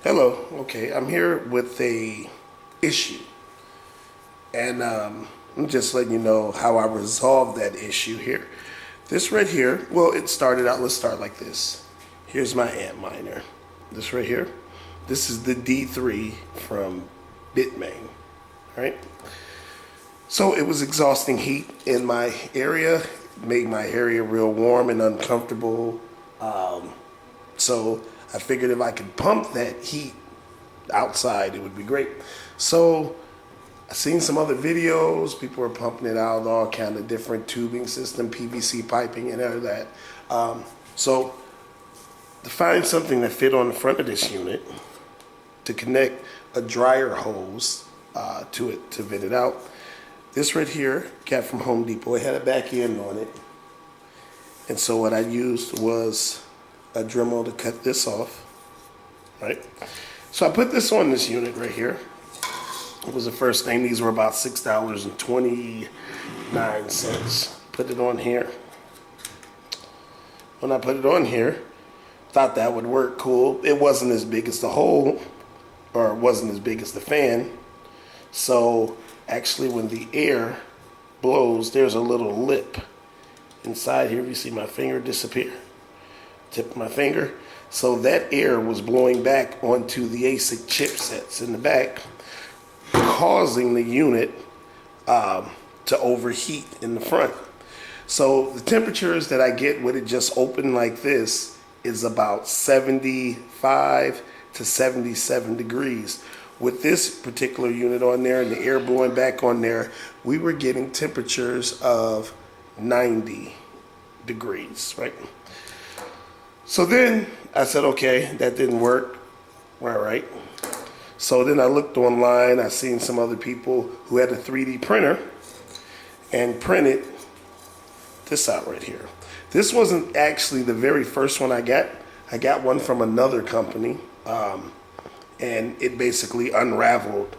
Hello. Okay, I'm here with a issue, and I'm just letting you know how I resolved that issue here. This right here, well, it started out. Let's start like this. Here's my Antminer. This right here. This is the D3 from Bitmain. All right. So it was exhausting heat in my area, made my area real warm and uncomfortable. So I figured if I could pump that heat outside, it would be great. So I seen some other videos. People were pumping it out, all kind of different tubing system, PVC piping, and all of that. So to find something that fit on the front of this unit, to connect a dryer hose to it to vent it out. This right here, got from Home Depot. It had a back end on it. And so what I used was a Dremel to cut this off, right? So I put this on this unit right here. It was the first thing. These were about $6.29. Put it on here. When I put it on here, thought that would work cool. It wasn't as big as the hole, or it wasn't as big as the fan. So actually when the air blows, there's a little lip inside here. If you see my finger disappear, tip of my finger. So that air was blowing back onto the ASIC chipsets in the back, causing the unit to overheat in the front. So the temperatures that I get with it just open like this is about 75 to 77 degrees. With this particular unit on there and the air blowing back on there, we were getting temperatures of 90 degrees, right? So then I said, okay, that didn't work. All right. So then I looked online. I seen some other people who had a 3D printer and printed this out right here. This wasn't actually the very first one I got. I got one from another company, and it basically unraveled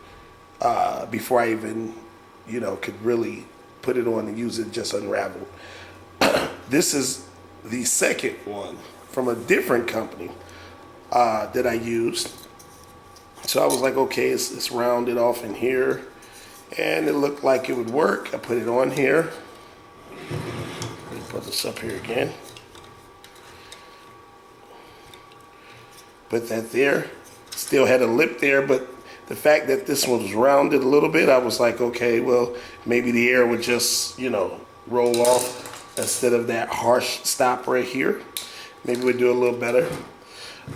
before I even, could really put it on and use it. Just unraveled. This is the second one from a different company that I used. So I was like, okay, it's rounded off in here, and it looked like it would work. I put it on here. Let me put this up here again. Put that there. Still had a lip there, but the fact that this one was rounded a little bit, I was like, okay, well, maybe the air would just, roll off instead of that harsh stop right here. Maybe we'd do a little better.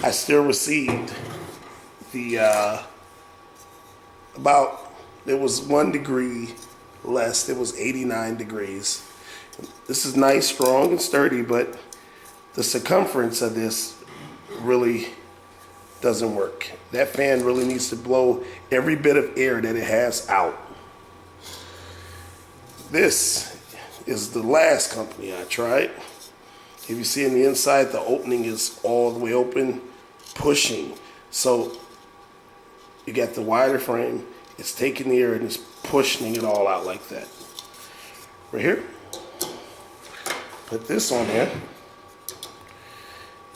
I still received the, it was 1 degree less. It was 89 degrees. This is nice, strong, and sturdy, but the circumference of this really doesn't work. That fan really needs to blow every bit of air that it has out. This is the last company I tried. If you see on the inside, the opening is all the way open, pushing. So you got the wider frame, it's taking the air and it's pushing it all out like that. Right here. Put this on there.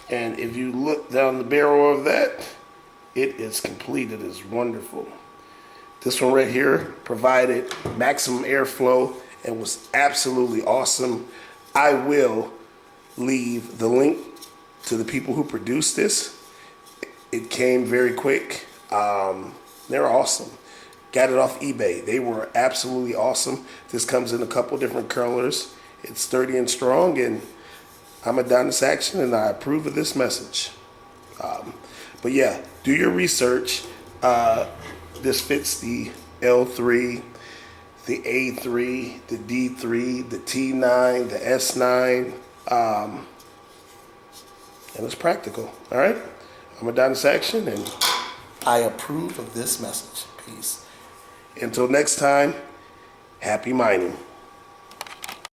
And if you look down the barrel of that, it is complete. It is wonderful. This one right here provided maximum airflow and was absolutely awesome. I will leave the link to the people who produced this. It came very quick. They're awesome. Got it off eBay. They were absolutely awesome. This comes in a couple different colors. It's sturdy and strong, and I'm a Adonis Action, and I approve of this message. But yeah, do your research. This fits the L3, the A3, the D3, the T9, the S9, and it's practical. All right? I'm a Adonis Action, and I approve of this message. Peace. Until next time, happy mining.